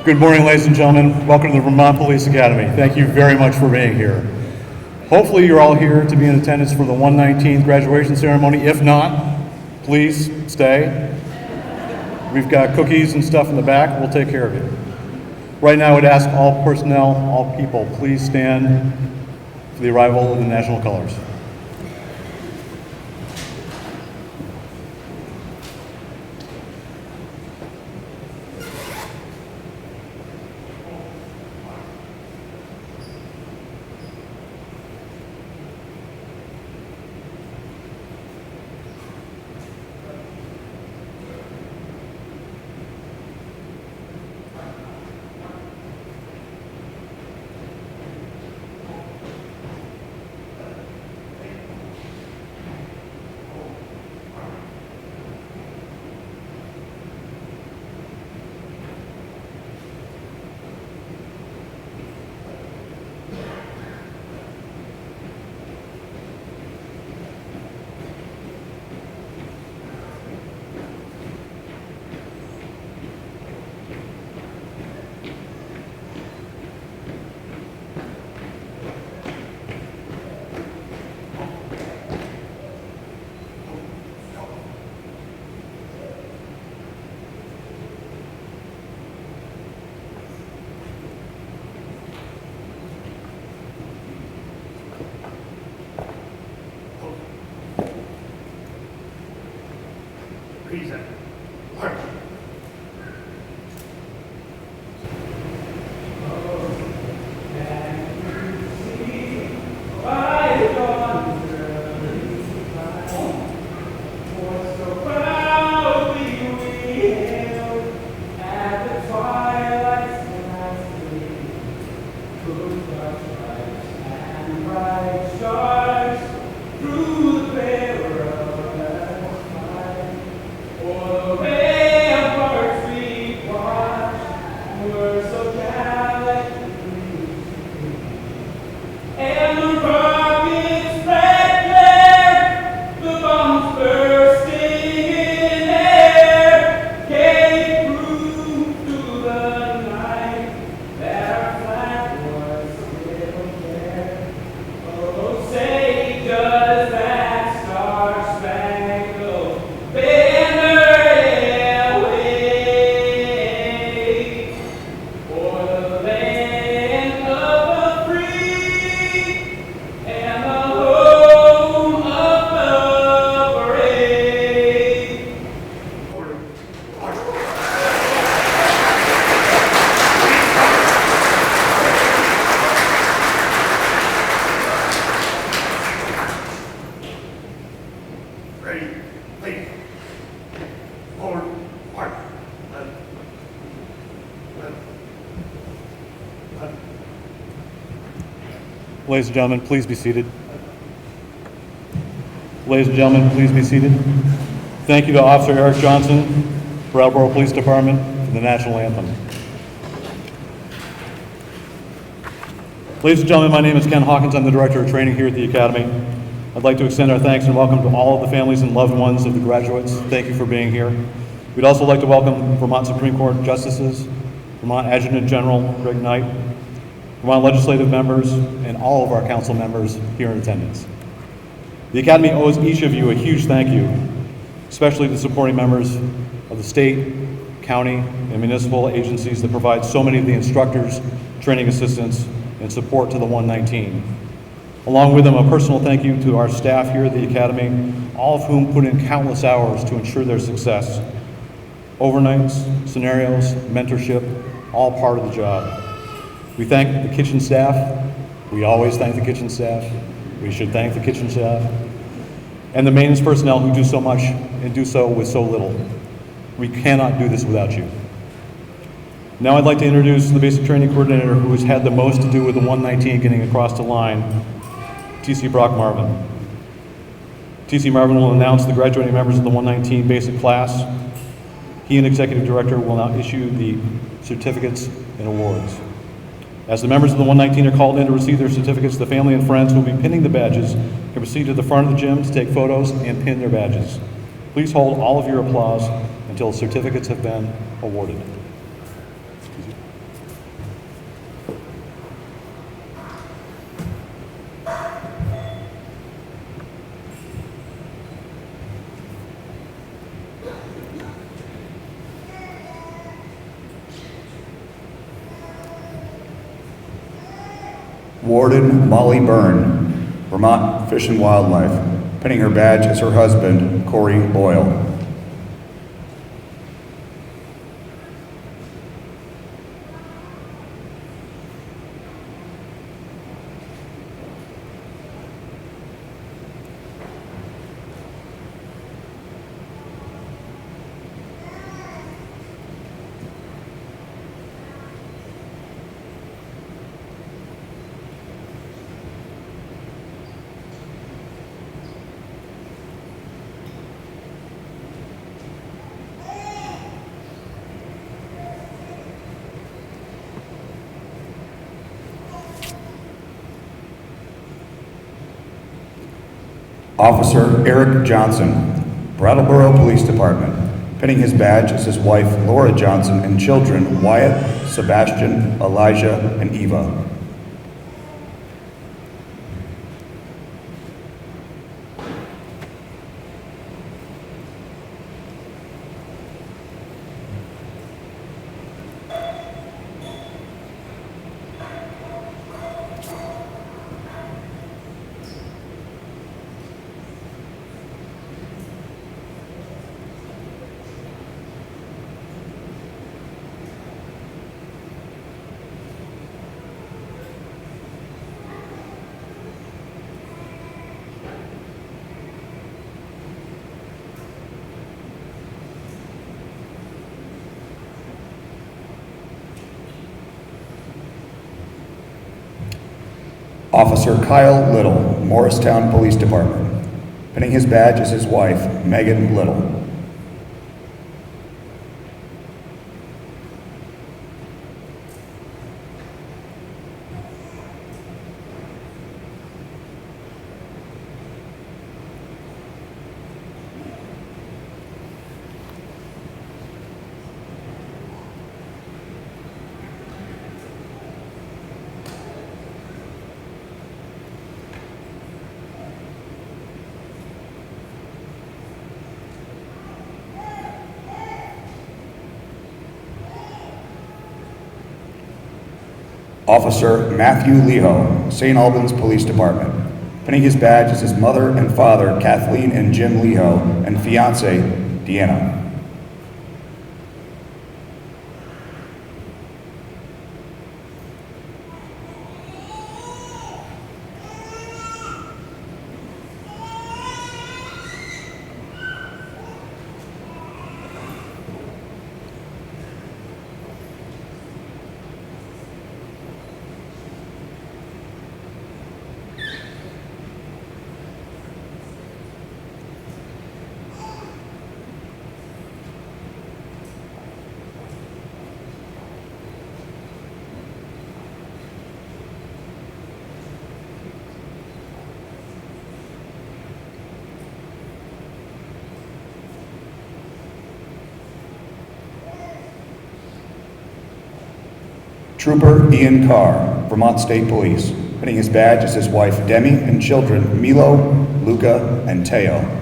Good morning, ladies and gentlemen. Welcome to the Vermont Police Academy. Thank you very much for being here. Hopefully you're all here to be in attendance for the 119th graduation ceremony. If not, please stay. We've got cookies and stuff in the back. We'll take care of you. Right now I would ask all personnel, all people, please stand for the arrival of the national colors. Present. March. Ready, lead. Forward, march. Left. Left. Left. Ladies and gentlemen, please be seated. Ladies and gentlemen, please be seated. Thank you to Officer Eric Johnson, Brattleboro Police Department, for the national anthem. Ladies and gentlemen, my name is Ken Hawkins. I'm the Director of Training here at the Academy. I'd like to extend our thanks and welcome to all of the families and loved ones of the graduates. Thank you for being here. We'd also like to welcome Vermont Supreme Court Justices, Vermont Adjutant General Greg Knight, Vermont legislative members, and all of our council members here in attendance. The Academy owes each of you a huge thank you, especially the supporting members of the state, county, and municipal agencies that provide so many of the instructors, training assistants, and support to the 119. Along with them, a personal thank you to our staff here at the Academy, all of whom put in countless hours to ensure their success. Overnights, scenarios, mentorship, all part of the job. We thank the kitchen staff. We always thank the kitchen staff. We should thank the kitchen staff. And the maintenance personnel who do so much and do so with so little. We cannot do this without you. Now I'd like to introduce the basic training coordinator who has had the most to do with the 119 getting across the line, T.C. Brock Marvin. T.C. Marvin will announce the graduating members of the 119 basic class. He and Executive Director will now issue the certificates and awards. As the members of the 119 are called in to receive their certificates, the family and friends who will be pinning the badges can proceed to the front of the gym to take photos and pin their badges. Please hold all of your applause until the certificates have been awarded. Warden Molly Byrne, Vermont Fish and Wildlife. Pinning her badge is her husband, Corey Boyle. Officer Eric Johnson, Brattleboro Police Department. Pinning his badge is his wife, Laura Johnson, and children, Wyatt, Sebastian, Elijah, and Eva. Officer Kyle Little, Morristown Police Department. Pinning his badge is his wife, Megan Little. Officer Matthew Leho, St. Albans Police Department. Pinning his badge is his mother and father, Kathleen and Jim Leho, and fiance, Deanna. Trooper Ian Carr, Vermont State Police. Pinning his badge is his wife Demi and children Milo, Luca, and Teo.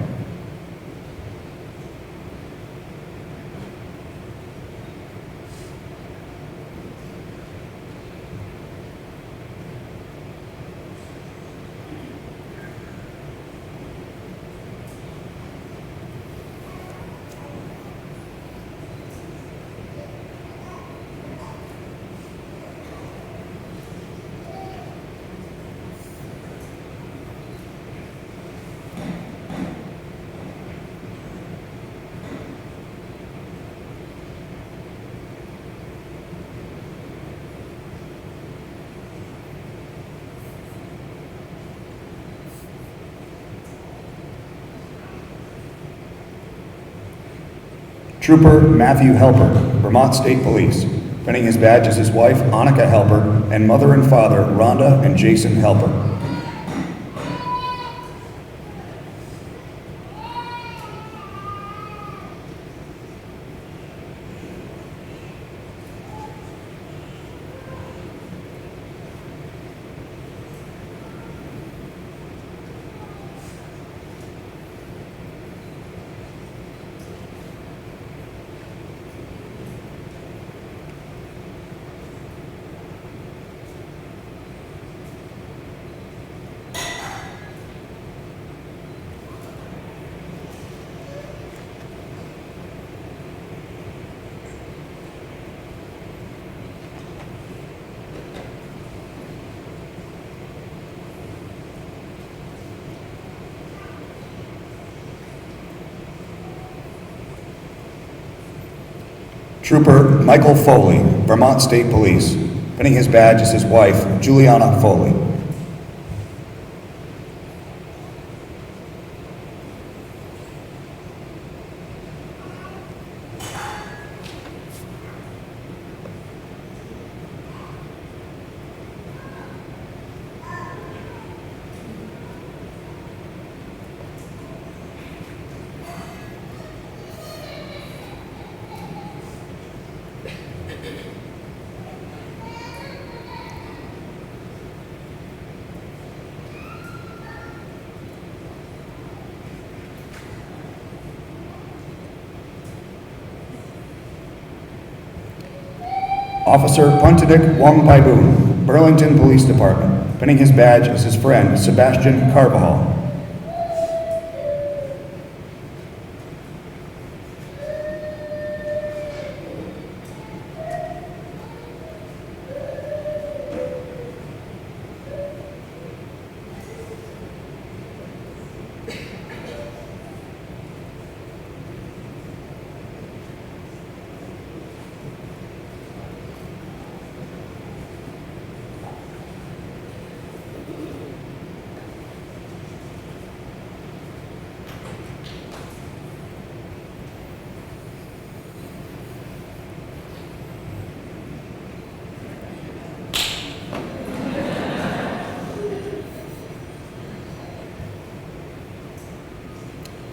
Trooper Matthew Helper, Vermont State Police. Pinning his badge is his wife, Annika Helper, and mother and father, Rhonda and Jason Helper. Trooper Michael Foley, Vermont State Police. Pinning his badge is his wife, Juliana Foley. Officer Puntadik Wongpaiboon, Burlington Police Department. Pinning his badge is his friend, Sebastian Carvajal.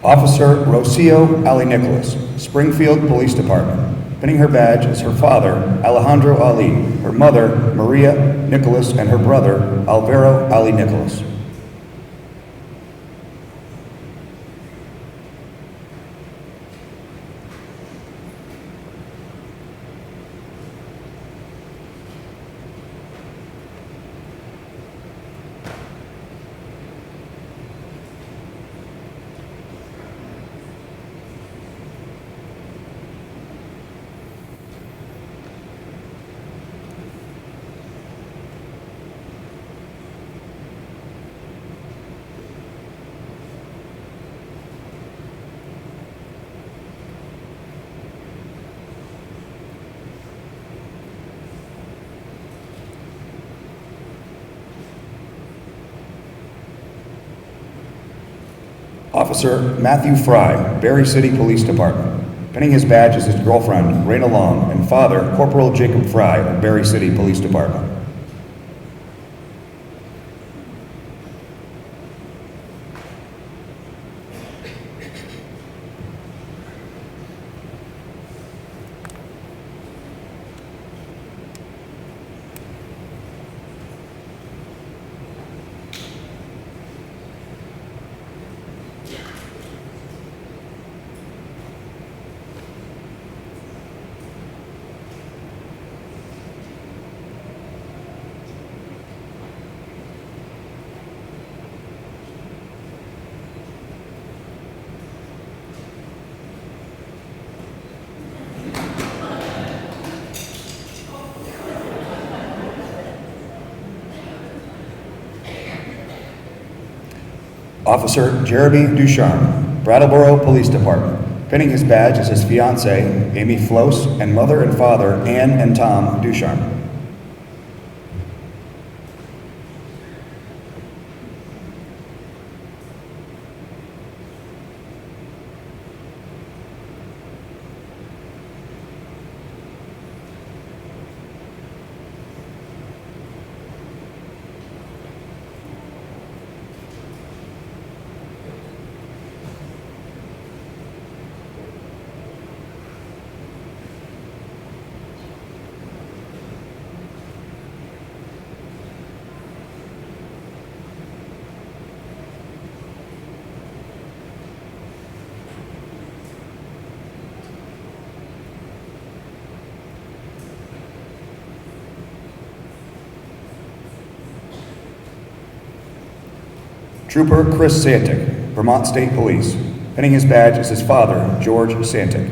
Officer Rocio Ali Nicholas, Springfield Police Department. Pinning her badge is her father, Alejandro Ali, her mother, Maria Nicholas, and her brother, Alvaro Ali Nicholas. Officer Matthew Fry, Berry City Police Department. Pinning his badge is his girlfriend, Raina Long, and father, Corporal Jacob Fry of Berry City Police Department. Officer Jeremy Ducharme, Brattleboro Police Department. Pinning his badge is his fiancée, Amy Flos, and mother and father, Ann and Tom Ducharme. Trooper Chris Santic, Vermont State Police. Pinning his badge is his father, George Santic.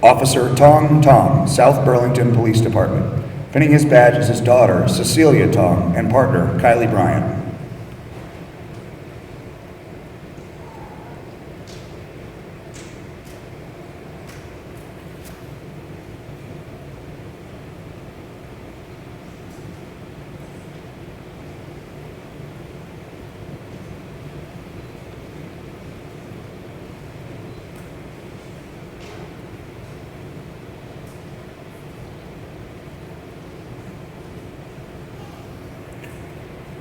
Officer Tong Tong, South Burlington Police Department. Pinning his badge is his daughter, Cecilia Tong, and partner, Kylie Bryant.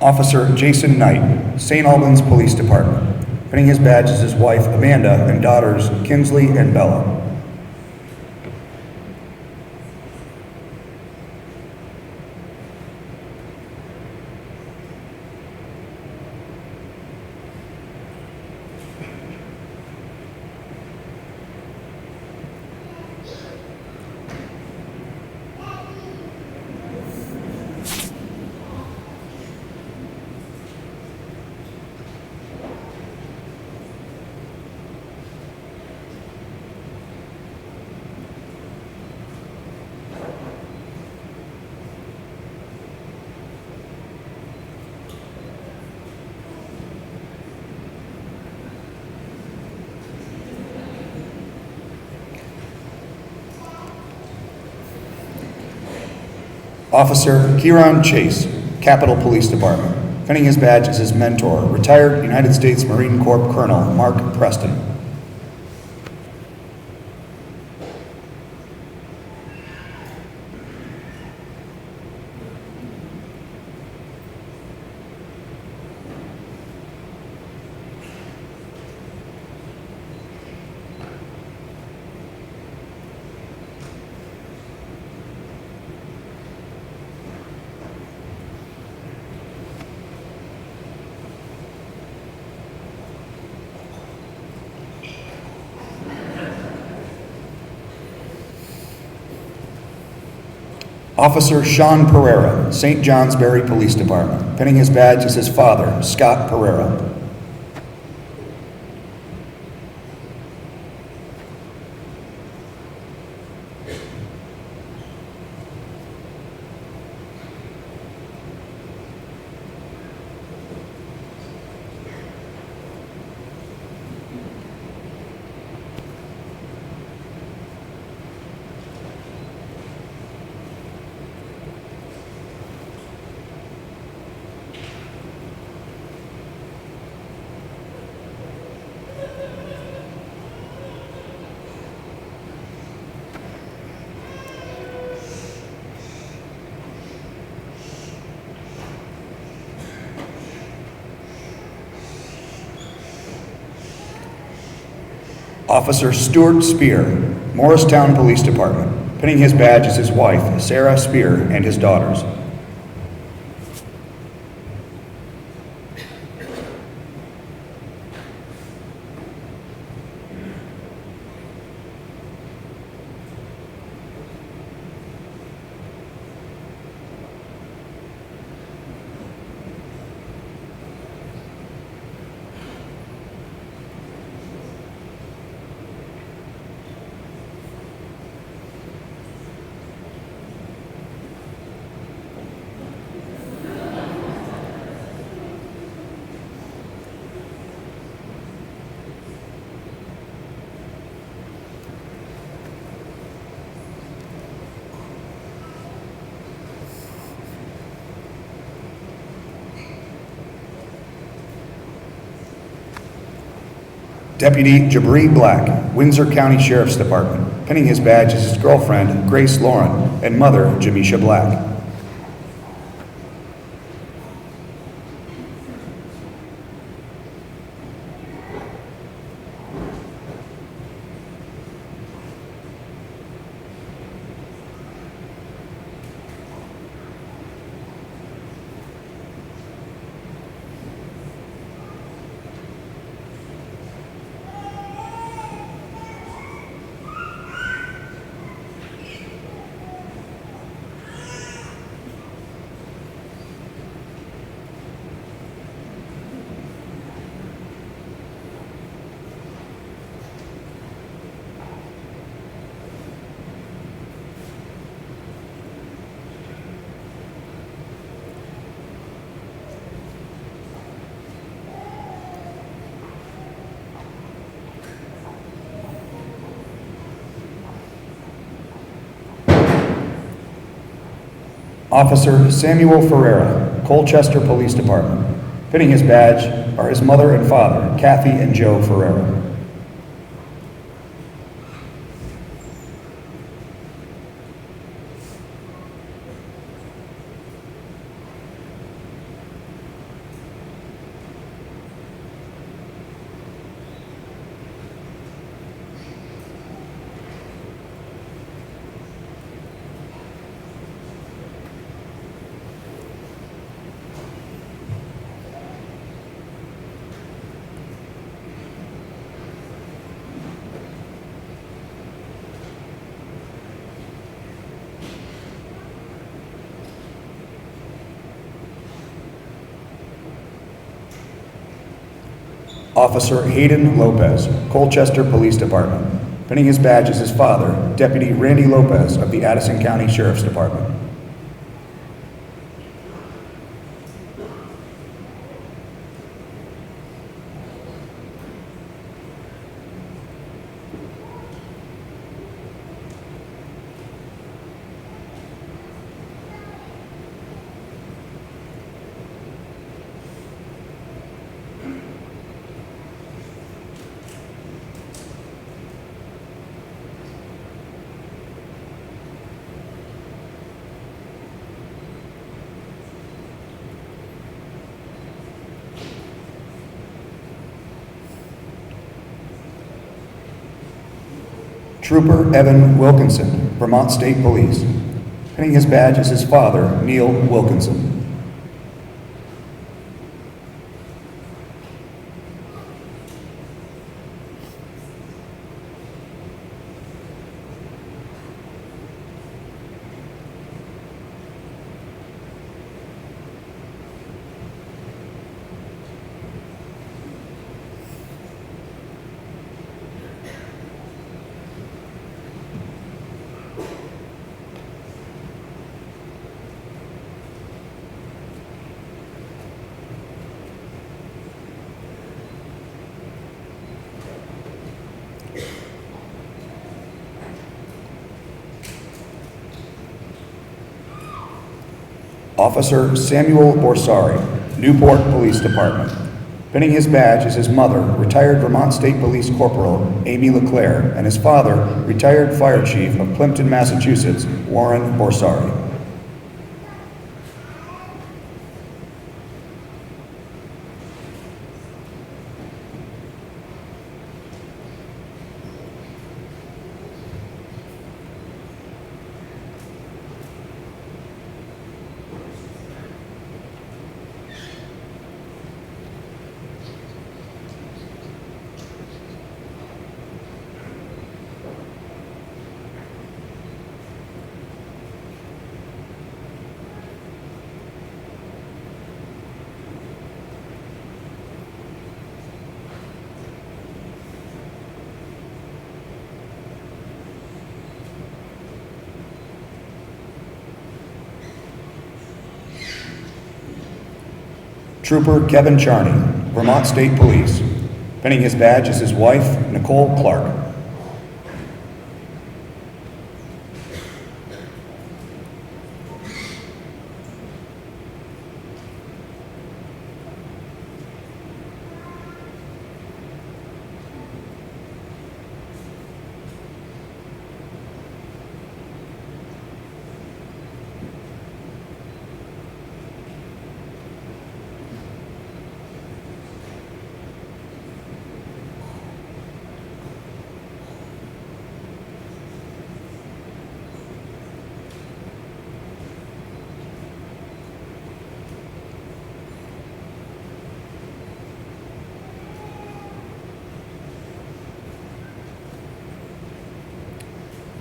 Officer Jason Knight, St. Albans Police Department. Pinning his badge is his wife, Amanda, and daughters, Kinsley and Bella. Officer Kieran Chase, Capitol Police Department. Pinning his badge is his mentor, retired United States Marine Corps Colonel Mark Preston. Officer Sean Pereira, St. Johnsbury Police Department. Pinning his badge is his father, Scott Pereira. Officer Stuart Spear, Morristown Police Department. Pinning his badge is his wife, Sarah Spear, and his daughters. Deputy Jabri Black, Windsor County Sheriff's Department. Pinning his badge is his girlfriend, Grace Lauren, and mother, Jamisha Black. Officer Samuel Ferreira, Colchester Police Department. Pinning his badge are his mother and father, Kathy and Joe Ferreira. Officer Hayden Lopez, Colchester Police Department. Pinning his badge is his father, Deputy Randy Lopez of the Addison County Sheriff's Department. Trooper Evan Wilkinson, Vermont State Police. Pinning his badge is his father, Neil Wilkinson. Officer Samuel Borsari, Newport Police Department. Pinning his badge is his mother, retired Vermont State Police Corporal Amy LeClaire, and his father, retired Fire Chief of Plimpton, Massachusetts, Warren Borsari. Trooper Kevin Charney, Vermont State Police. Pinning his badge is his wife, Nicole Clark.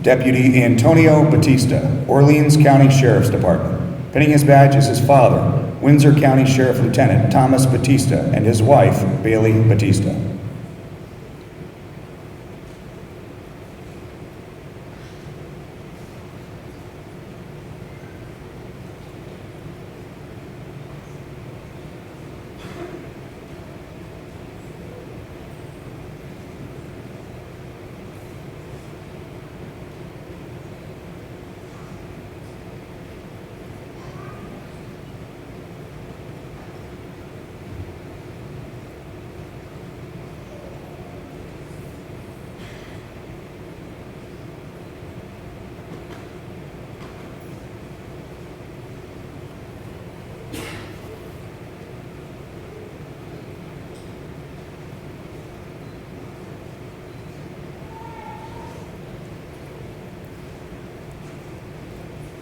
Deputy Antonio Batista, Orleans County Sheriff's Department. Pinning his badge is his father, Windsor County Sheriff Lieutenant Thomas Batista, and his wife, Bailey Batista.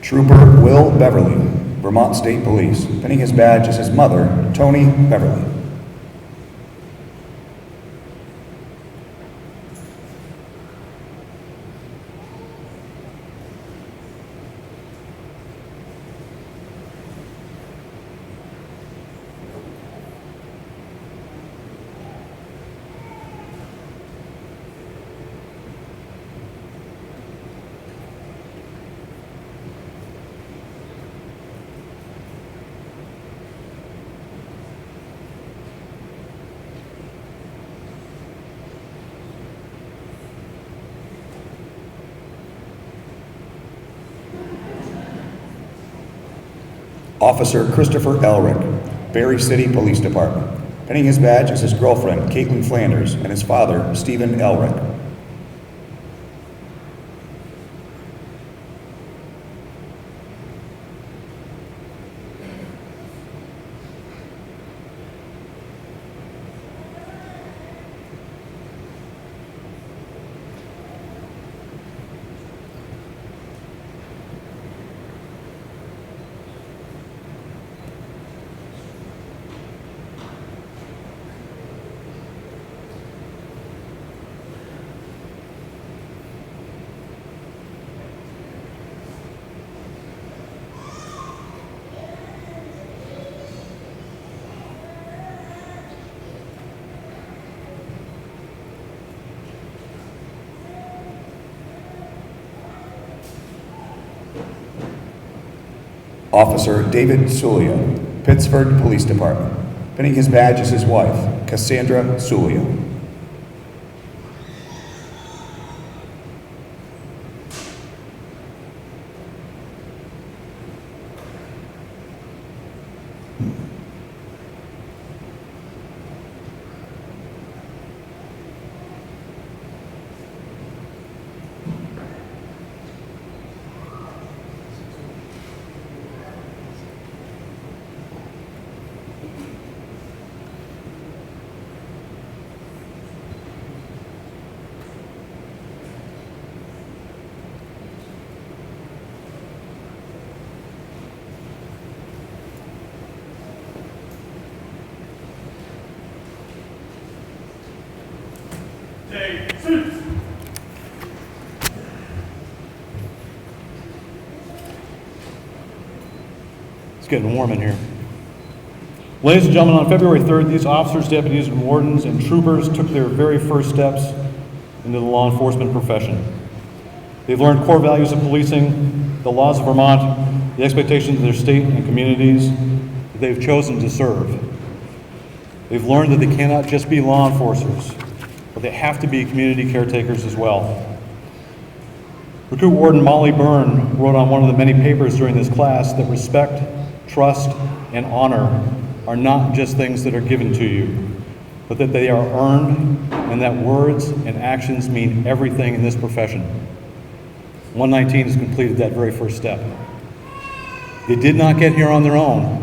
Trooper Will Beverly, Vermont State Police. Pinning his badge is his mother, Tony Beverly. Officer Christopher Elrick, Berry City Police Department. Pinning his badge is his girlfriend, Caitlin Flanders, and his father, Stephen Elrick. Officer David Sulia, Pittsford Police Department. Pinning his badge is his wife, Cassandra Sulia. Take suits. It's getting warm in here. Ladies and gentlemen, on February 3rd, these officers, deputies, and wardens and troopers took their very first steps into the law enforcement profession. They've learned core values of policing, the laws of Vermont, the expectations of their state and communities that they've chosen to serve. They've learned that they cannot just be law enforcers, but they have to be community caretakers as well. Recruit Warden Molly Byrne wrote on one of the many papers during this class that respect, trust, and honor are not just things that are given to you, but that they are earned, and that words and actions mean everything in this profession. 119 has completed that very first step. They did not get here on their own.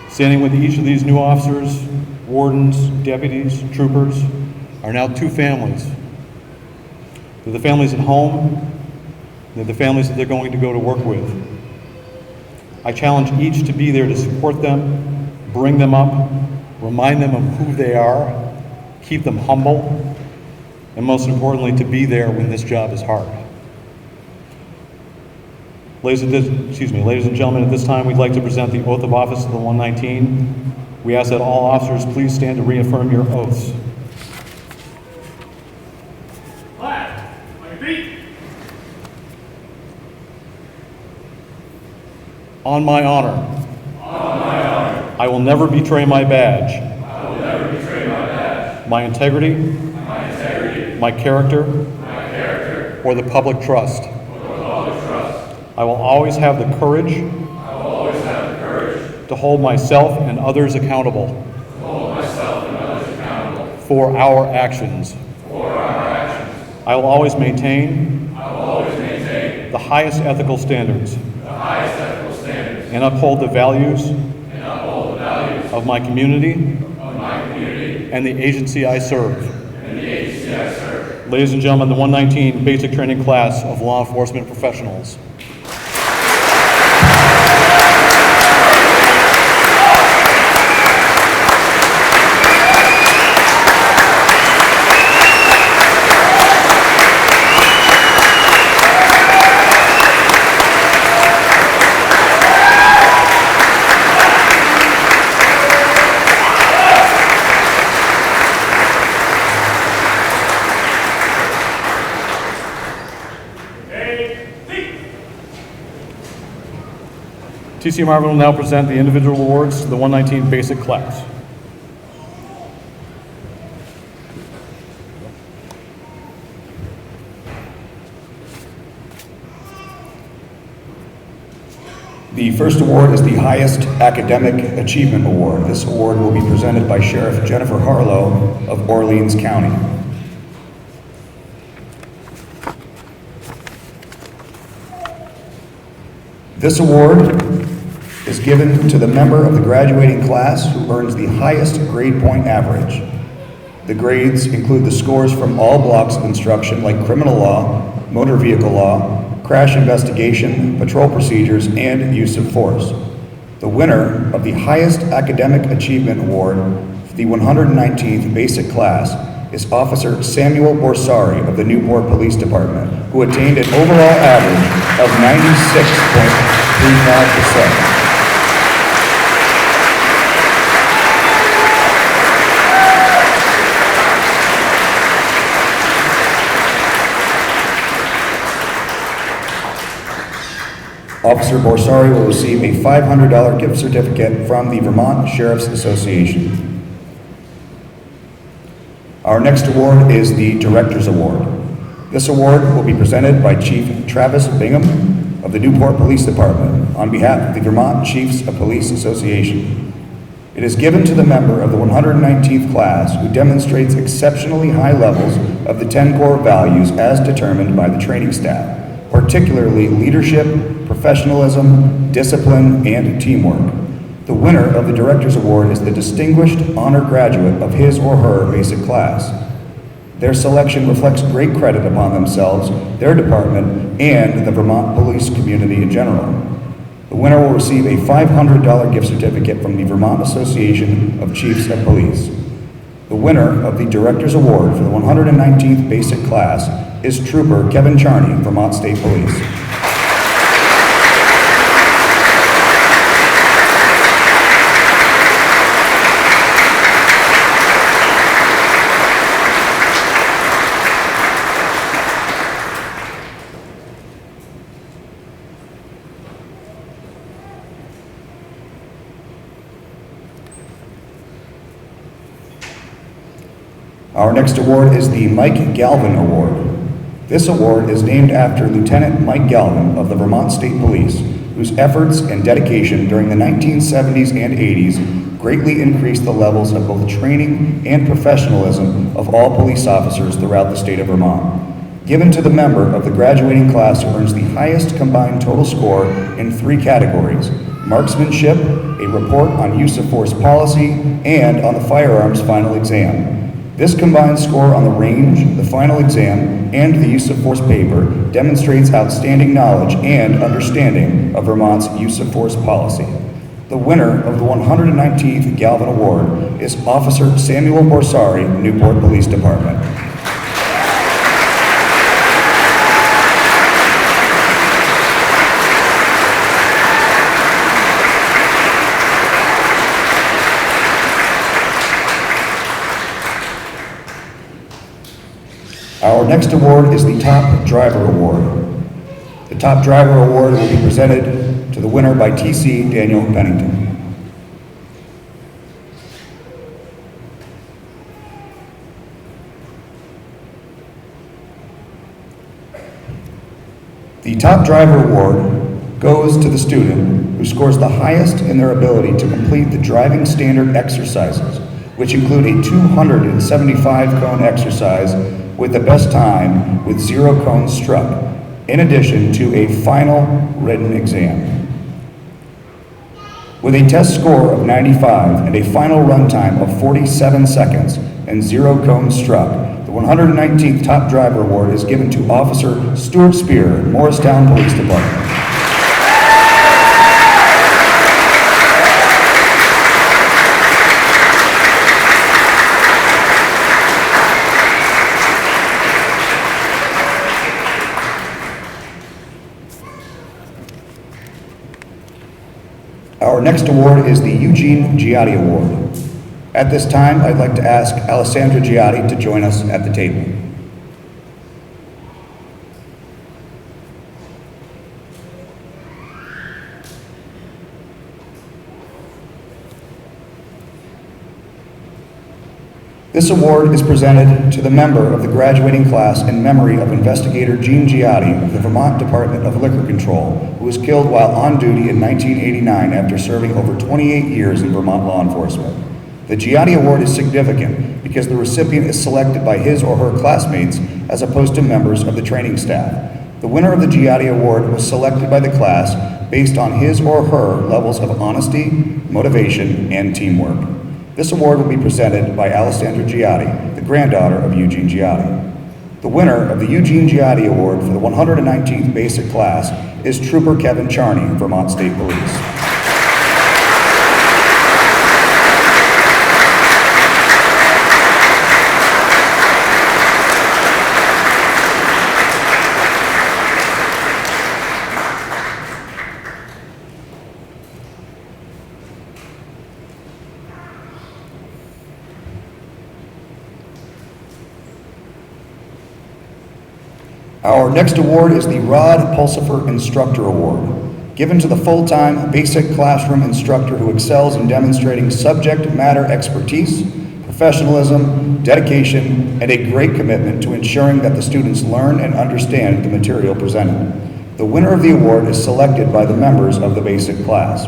Standing with each of these new officers, wardens, deputies, troopers, are now two families. They're the families at home, they're the families that they're going to go to work with. I challenge each to be there to support them, bring them up, remind them of who they are, keep them humble, and most importantly, to be there when this job is hard. Ladies and gentlemen, at this time, we'd like to present the oath of office of the 119. We ask that all officers please stand to reaffirm your oaths. Flat. On your feet. On my honor. I will never betray my badge. My integrity. My character. Or the public trust. I will always have the courage. To hold myself and others accountable. For our actions. I will always maintain. The highest ethical standards. And uphold the values. Of my community. And the agency I serve. Ladies and gentlemen, the 119 Basic Training Class of Law Enforcement Professionals. TC Marvin will now present the individual awards to the 119 basic class. The first award is the highest academic achievement award. This award will be presented by Sheriff Jennifer Harlow of Orleans County. This award is given to the member of the graduating class who earns the highest grade point average. The grades include the scores from all blocks of instruction like criminal law, motor vehicle law, crash investigation, patrol procedures, and use of force. The winner of the highest academic achievement award for the 119th basic class is Officer Samuel Borsari of the Newport Police Department, who attained an overall average of 96.35%. Officer Borsari will receive a $500 gift certificate from the Vermont Sheriff's Association. Our next award is the Director's Award. This award will be presented by Chief Travis Bingham of the Newport Police Department on behalf of the Vermont Chiefs of Police Association. It is given to the member of the 119th class who demonstrates exceptionally high levels of the 10 core values as determined by the training staff, particularly leadership, professionalism, discipline, and teamwork. The winner of the Director's Award is the Distinguished Honor Graduate of his or her basic class. Their selection reflects great credit upon themselves, their department, and the Vermont police community in general. The winner will receive a $500 gift certificate from the Vermont Association of Chiefs of Police. The winner of the Director's Award for the 119th basic class is Trooper Kevin Charney, Vermont State Police. Our next award is the Mike Galvin Award. This award is named after Lieutenant Mike Galvin of the Vermont State Police, whose efforts and dedication during the 1970s and 80s greatly increased the levels of both training and professionalism of all police officers throughout the state of Vermont. Given to the member of the graduating class who earns the highest combined total score in 3 categories: marksmanship, a report on use of force policy, and on the firearms final exam. This combined score on the range, the final exam, and the use of force paper demonstrates outstanding knowledge and understanding of Vermont's use of force policy. The winner of the 119th Galvin Award is Officer Samuel Borsari, Newport Police Department. Our next award is the Top Driver Award. The Top Driver Award will be presented to the winner by TC Daniel Pennington. The Top Driver Award goes to the student who scores the highest in their ability to complete the driving standard exercises, which include a 275 cone exercise with the best time with 0 cones struck, in addition to a final written exam. With a test score of 95 and a final run time of 47 seconds and 0 cones struck, the 119th Top Driver Award is given to Officer Stuart Spear, Morristown Police Department. Our next award is the Eugene Giotti Award. At this time, I'd like to ask Alessandra Giotti to join us at the table. This award is presented to the member of the graduating class in memory of Investigator Gene Giotti of the Vermont Department of Liquor Control, who was killed while on duty in 1989 after serving over 28 years in Vermont law enforcement. The Giotti Award is significant because the recipient is selected by his or her classmates as opposed to members of the training staff. The winner of the Giotti Award was selected by the class based on his or her levels of honesty, motivation, and teamwork. This award will be presented by Alessandra Giotti, the granddaughter of Eugene Giotti. The winner of the Eugene Giotti Award for the 119th Basic Class is Trooper Kevin Charney, Vermont State Police. Our next award is the Rod Pulsifer Instructor Award, given to the full-time basic classroom instructor who excels in demonstrating subject matter expertise, professionalism, dedication, and a great commitment to ensuring that the students learn and understand the material presented. The winner of the award is selected by the members of the basic class.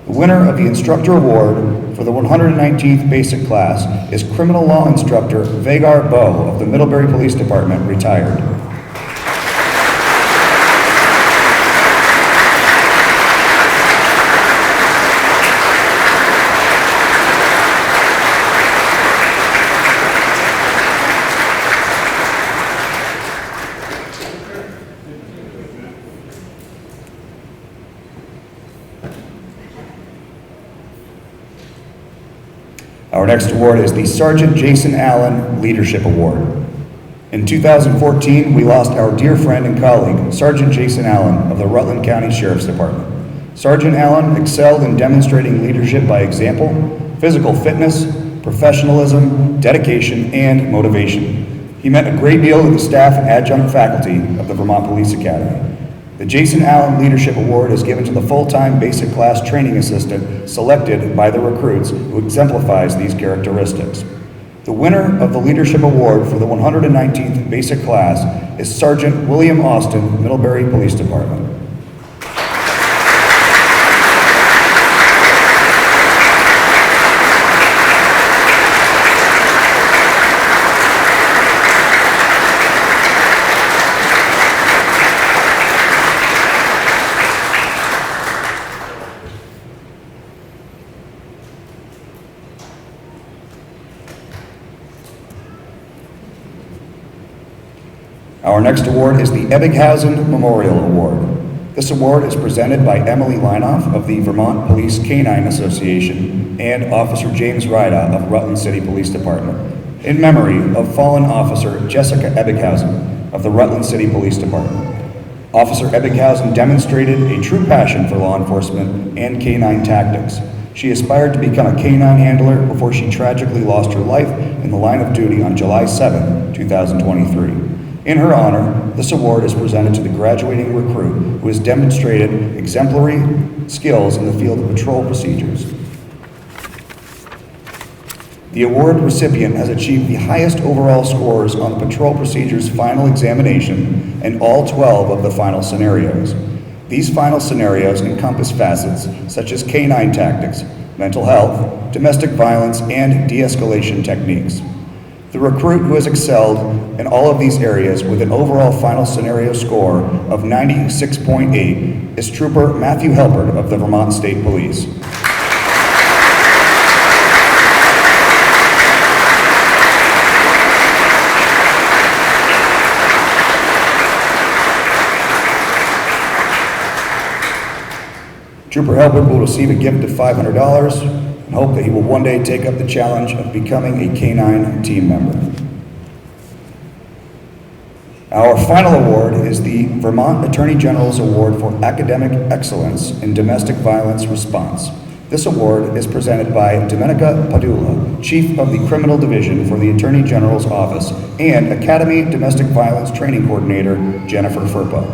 The winner of the Instructor Award for the 119th Basic Class is Criminal Law Instructor Vagar Bowe of the Middlebury Police Department, retired. Our next award is the Sergeant Jason Allen Leadership Award. In 2014, we lost our dear friend and colleague, Sergeant Jason Allen of the Rutland County Sheriff's Department. Sergeant Allen excelled in demonstrating leadership by example, physical fitness, professionalism, dedication, and motivation. He meant a great deal to the staff and adjunct faculty of the Vermont Police Academy. The Jason Allen Leadership Award is given to the full-time basic class training assistant selected by the recruits who exemplifies these characteristics. The winner of the Leadership Award for the 119th Basic Class is Sergeant William Austin, Middlebury Police Department. Our next award is the Ebbinghausen Memorial Award. This award is presented by Emily Leinoff of the Vermont Police Canine Association and Officer James Ryda of Rutland City Police Department, in memory of fallen Officer Jessica Ebbinghausen of the Rutland City Police Department. Officer Ebbinghausen demonstrated a true passion for law enforcement and canine tactics. She aspired to become a canine handler before she tragically lost her life in the line of duty on July 7, 2023. In her honor, this award is presented to the graduating recruit who has demonstrated exemplary skills in the field of patrol procedures. The award recipient has achieved the highest overall scores on the patrol procedures final examination and all 12 of the final scenarios. These final scenarios encompass facets such as canine tactics, mental health, domestic violence, and de-escalation techniques. The recruit who has excelled in all of these areas with an overall final scenario score of 96.8 is Trooper Matthew Helpert of the Vermont State Police. Trooper Helpert will receive a gift of $500 and hope that he will one day take up the challenge of becoming a canine team member. Our final award is the Vermont Attorney General's Award for Academic Excellence in Domestic Violence Response. This award is presented by Domenica Padula, Chief of the Criminal Division for the Attorney General's Office, and Academy Domestic Violence Training Coordinator Jennifer Furpo.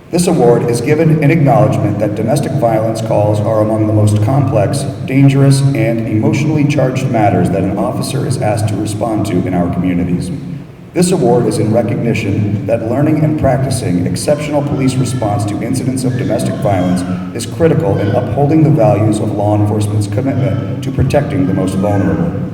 This award is given in acknowledgement that domestic violence calls are among the most complex, dangerous, and emotionally charged matters that an officer is asked to respond to in our communities. This award is in recognition that learning and practicing exceptional police response to incidents of domestic violence is critical in upholding the values of law enforcement's commitment to protecting the most vulnerable.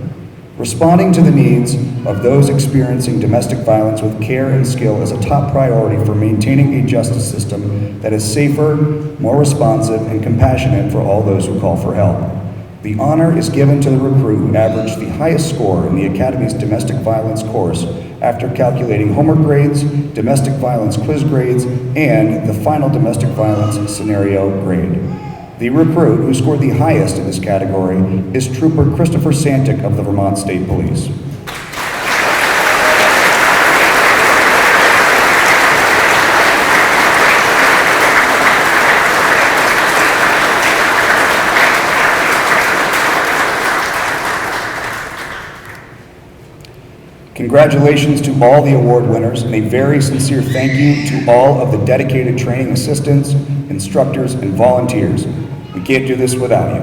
Responding to the needs of those experiencing domestic violence with care and skill is a top priority for maintaining a justice system that is safer, more responsive, and compassionate for all those who call for help. The honor is given to the recruit who averaged the highest score in the Academy's domestic violence course after calculating homework grades, domestic violence quiz grades, and the final domestic violence scenario grade. The recruit who scored the highest in this category is Trooper Christopher Santic of the Vermont State Police. Congratulations to all the award winners, and a very sincere thank you to all of the dedicated training assistants, instructors, and volunteers. We can't do this without you.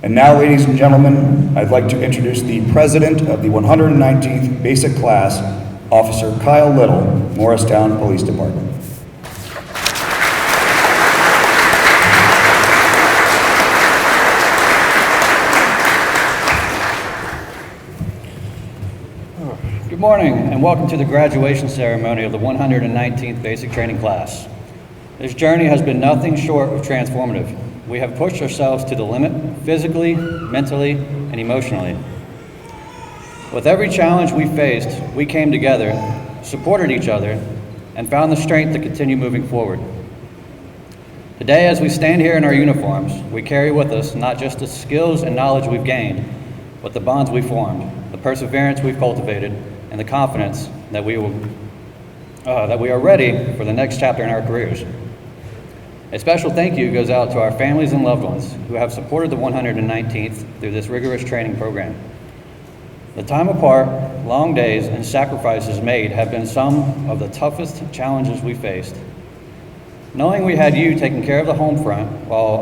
And now, ladies and gentlemen, I'd like to introduce the president of the 119th Basic Class, Officer Kyle Little, Morristown Police Department. Good morning, and welcome to the graduation ceremony of the 119th Basic Training Class. This journey has been nothing short of transformative. We have pushed ourselves to the limit, physically, mentally, and emotionally. With every challenge we faced, we came together, supported each other, and found the strength to continue moving forward. Today, as we stand here in our uniforms, we carry with us not just the skills and knowledge we've gained, but the bonds we formed, the perseverance we've cultivated, and the confidence that we are ready for the next chapter in our careers. A special thank you goes out to our families and loved ones who have supported the 119th through this rigorous training program. The time apart, long days, and sacrifices made have been some of the toughest challenges we faced. Knowing we had you taking care of the home front while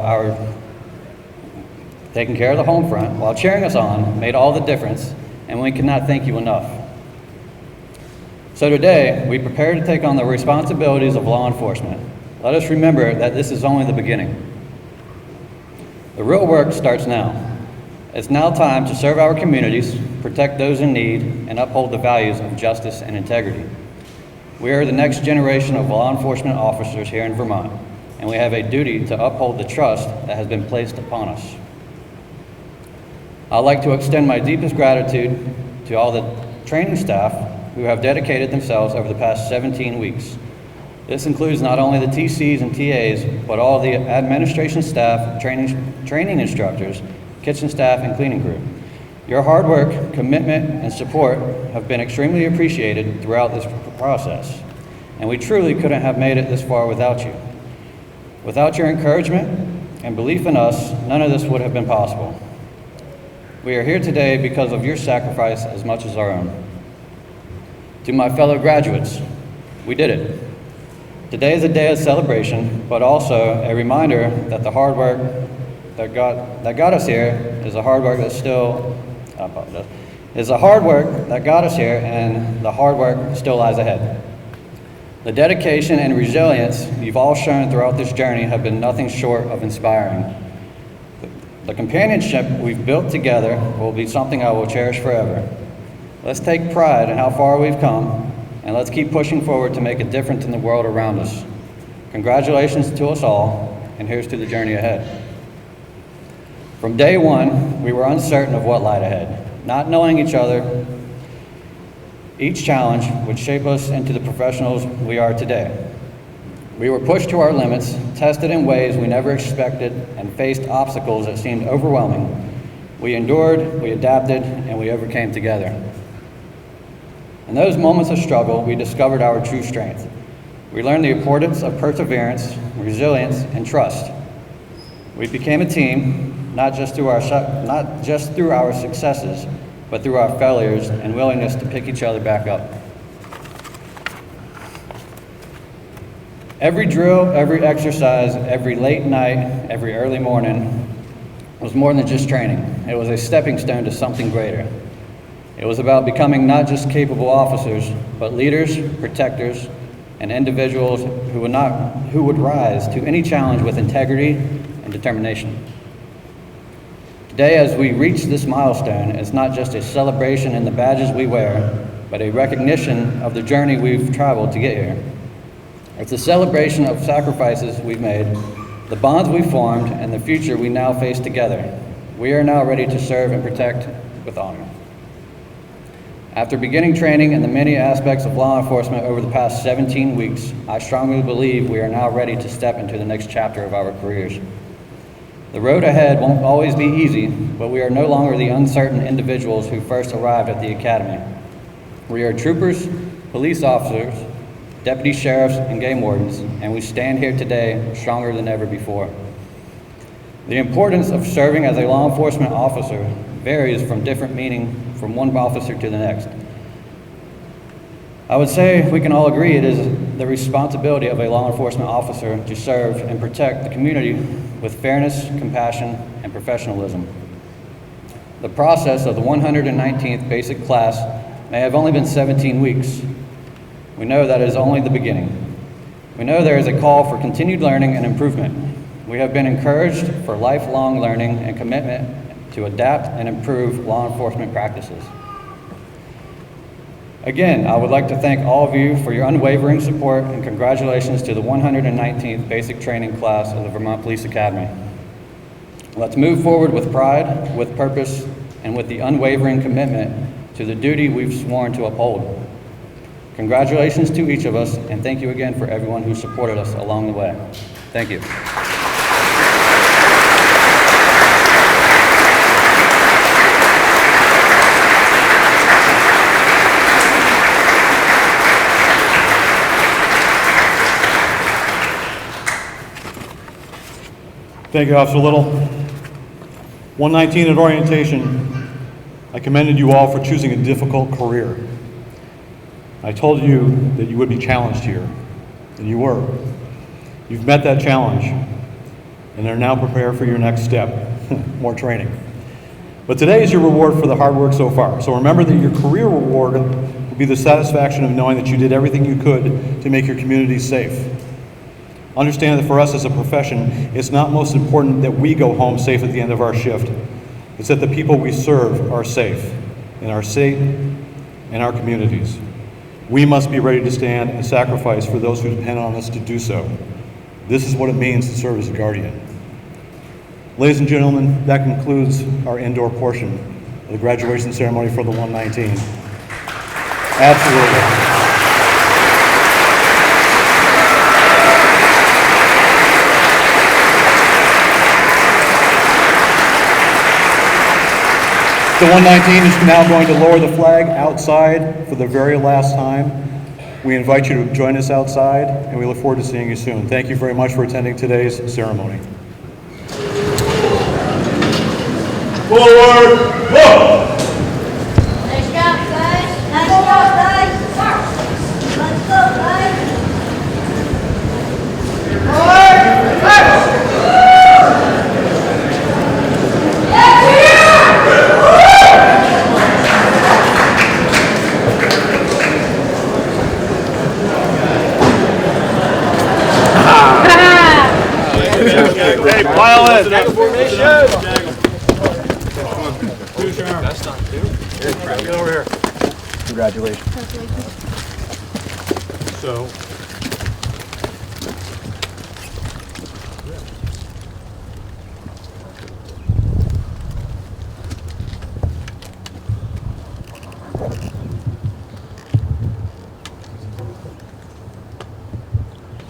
cheering us on made all the difference, and we cannot thank you enough. So today, we prepare to take on the responsibilities of law enforcement. Let us remember that this is only the beginning. The real work starts now. It's now time to serve our communities, protect those in need, and uphold the values of justice and integrity. We are the next generation of law enforcement officers here in Vermont, and we have a duty to uphold the trust that has been placed upon us. I'd like to extend my deepest gratitude to all the training staff who have dedicated themselves over the past 17 weeks. This includes not only the TCs and TAs, but all the administration staff, training instructors, kitchen staff, and cleaning crew. Your hard work, commitment, and support have been extremely appreciated throughout this process, and we truly couldn't have made it this far without you. Without your encouragement and belief in us, none of this would have been possible. We are here today because of your sacrifice as much as our own. To my fellow graduates, we did it. Today is a day of celebration, but also a reminder that the hard work that got us here is the hard work that got us here, and the hard work still lies ahead. The dedication and resilience you've all shown throughout this journey have been nothing short of inspiring. The companionship we've built together will be something I will cherish forever. Let's take pride in how far we've come, and let's keep pushing forward to make a difference in the world around us. Congratulations to us all, and here's to the journey ahead. From day one, we were uncertain of what lied ahead. Not knowing each other, each challenge would shape us into the professionals we are today. We were pushed to our limits, tested in ways we never expected, and faced obstacles that seemed overwhelming. We endured, we adapted, and we overcame together. In those moments of struggle, we discovered our true strength. We learned the importance of perseverance, resilience, and trust. We became a team, not just through our successes, but through our failures and willingness to pick each other back up. Every drill, every exercise, every late night, every early morning was more than just training. It was a stepping stone to something greater. It was about becoming not just capable officers, but leaders, protectors, and individuals who would rise to any challenge with integrity and determination. Today, as we reach this milestone, it's not just a celebration in the badges we wear, but a recognition of the journey we've traveled to get here. It's a celebration of sacrifices we've made, the bonds we formed, and the future we now face together. We are now ready to serve and protect with honor. After beginning training in the many aspects of law enforcement over the past 17 weeks, I strongly believe we are now ready to step into the next chapter of our careers. The road ahead won't always be easy, but we are no longer the uncertain individuals who first arrived at the academy. We are troopers, police officers, deputy sheriffs, and game wardens, and we stand here today stronger than ever before. The importance of serving as a law enforcement officer varies from different meaning from one officer to the next. I would say we can all agree it is the responsibility of a law enforcement officer to serve and protect the community with fairness, compassion, and professionalism. The process of the 119th basic class may have only been 17 weeks. We know that is only the beginning. We know there is a call for continued learning and improvement. We have been encouraged for lifelong learning and commitment to adapt and improve law enforcement practices. Again, I would like to thank all of you for your unwavering support and congratulations to the 119th Basic Training Class of the Vermont Police Academy. Let's move forward with pride, with purpose, and with the unwavering commitment to the duty we've sworn to uphold. Congratulations to each of us, and thank you again for everyone who supported us along the way. Thank you. Thank you, Officer Little. 119 at orientation, I commended you all for choosing a difficult career. I told you that you would be challenged here, and you were. You've met that challenge, and are now prepared for your next step, more training. But today is your reward for the hard work so far. So remember that your career reward will be the satisfaction of knowing that you did everything you could to make your community safe. Understand that for us as a profession, it's not most important that we go home safe at the end of our shift. It's that the people we serve are safe in our state and our communities. We must be ready to stand and sacrifice for those who depend on us to do so. This is what it means to serve as a guardian. Ladies and gentlemen, that concludes our indoor portion of the graduation ceremony for the 119. Absolutely. The 119 is now going to lower the flag outside for the very last time. We invite you to join us outside, and we look forward to seeing you soon. Thank you very much for attending today's ceremony. Forward, go! Nice job, guys. Nice job, guys. Let's go, guys. Forward, march. Hey, pile in. Get over here. Congratulations. So,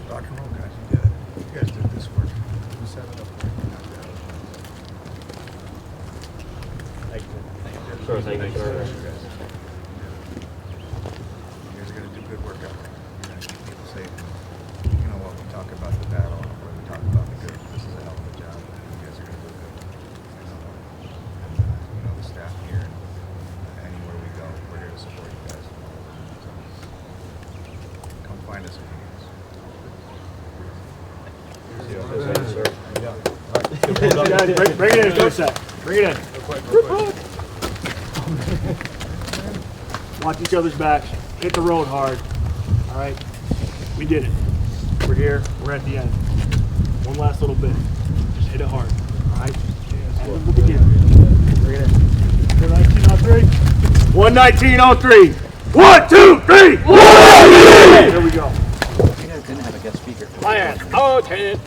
Rock and roll, guys. You did it. You guys did this work. You set it up. Sure, thank you, sir. You guys are going to do good work out there. You're going to keep people safe. You know what, we talk about the battle, or we talk about the good. This is a hell of a job. You guys are going to do good. You know, the staff here, and anywhere we go, we're here to support you guys. So, come find us if you need us. Bring it in for a sec. Bring it in. Watch each other's backs. Hit the road hard. All right? We did it. We're here. We're at the end. One last little bit. Just hit it hard. All right? And we'll begin. Bring it in. 1903. 11903. 1, 2, 3. 119. There we go. My ass. Oh, 10.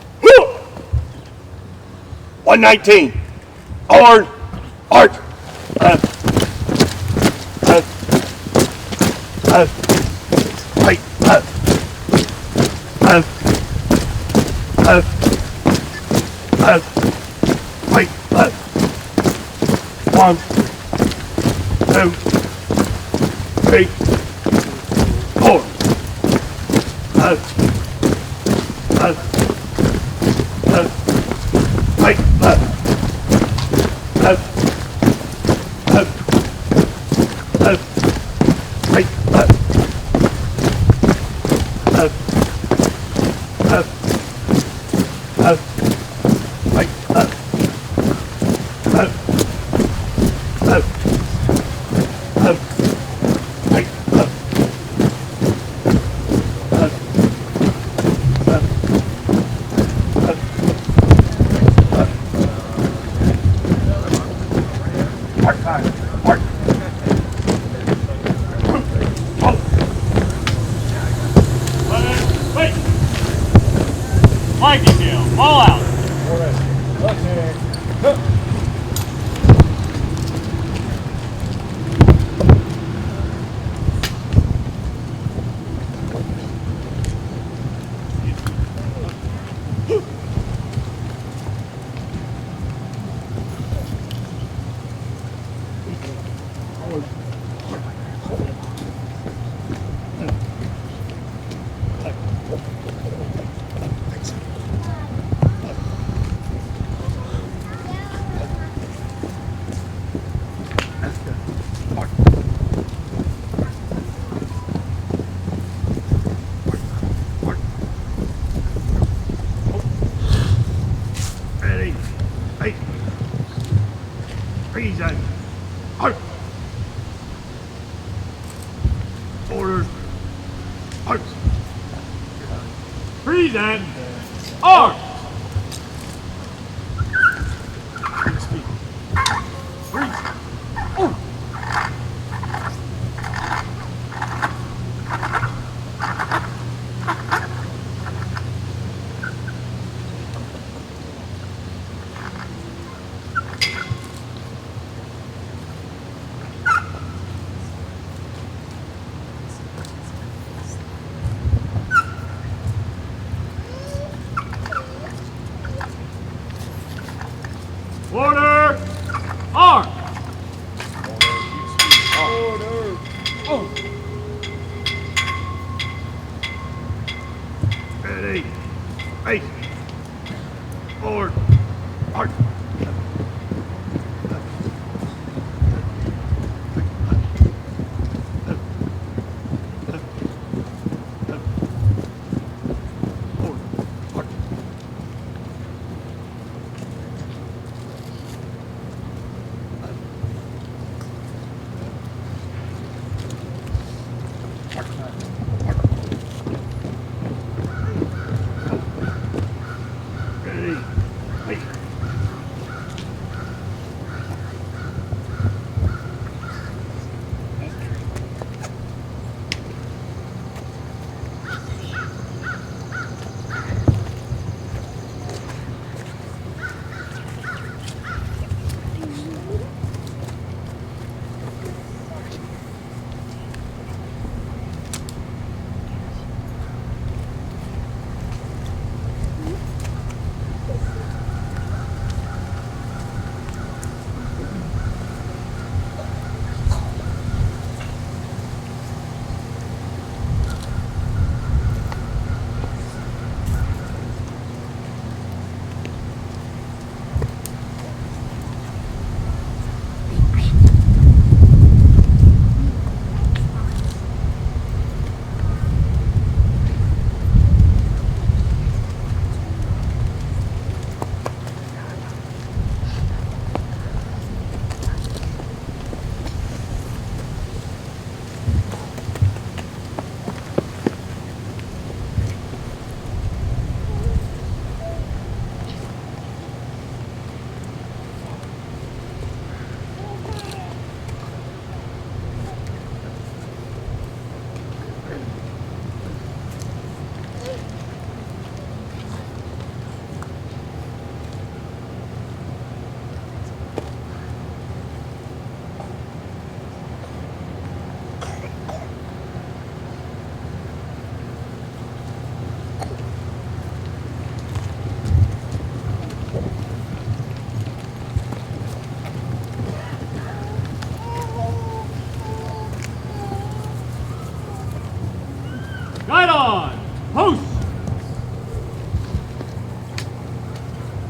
119. Arch. Right. Right. 1, 2, 3, 4. Right. Fly detail, fall out. Ready, hey, freeze and out. Orders, out. Freeze and out. Freeze. Oh. Order! Arm! Order! Oh! Ready! Face! Forward! Arch!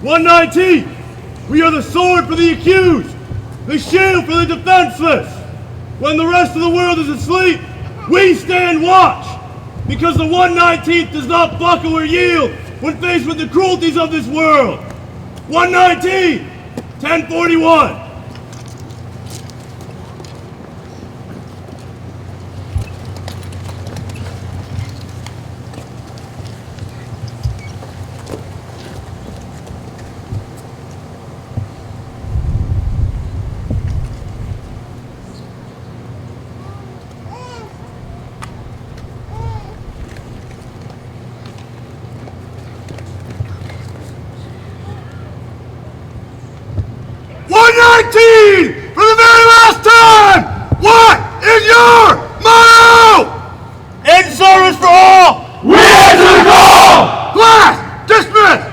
119, we are the sword for the accused, the shield for the defenseless. When the rest of the world is asleep, we stand watch, because the 119th does not buckle or yield when faced with the cruelties of this world. 119, 1041. For the very last time, what is your motto? In service for all, we answer the call. Class dismissed.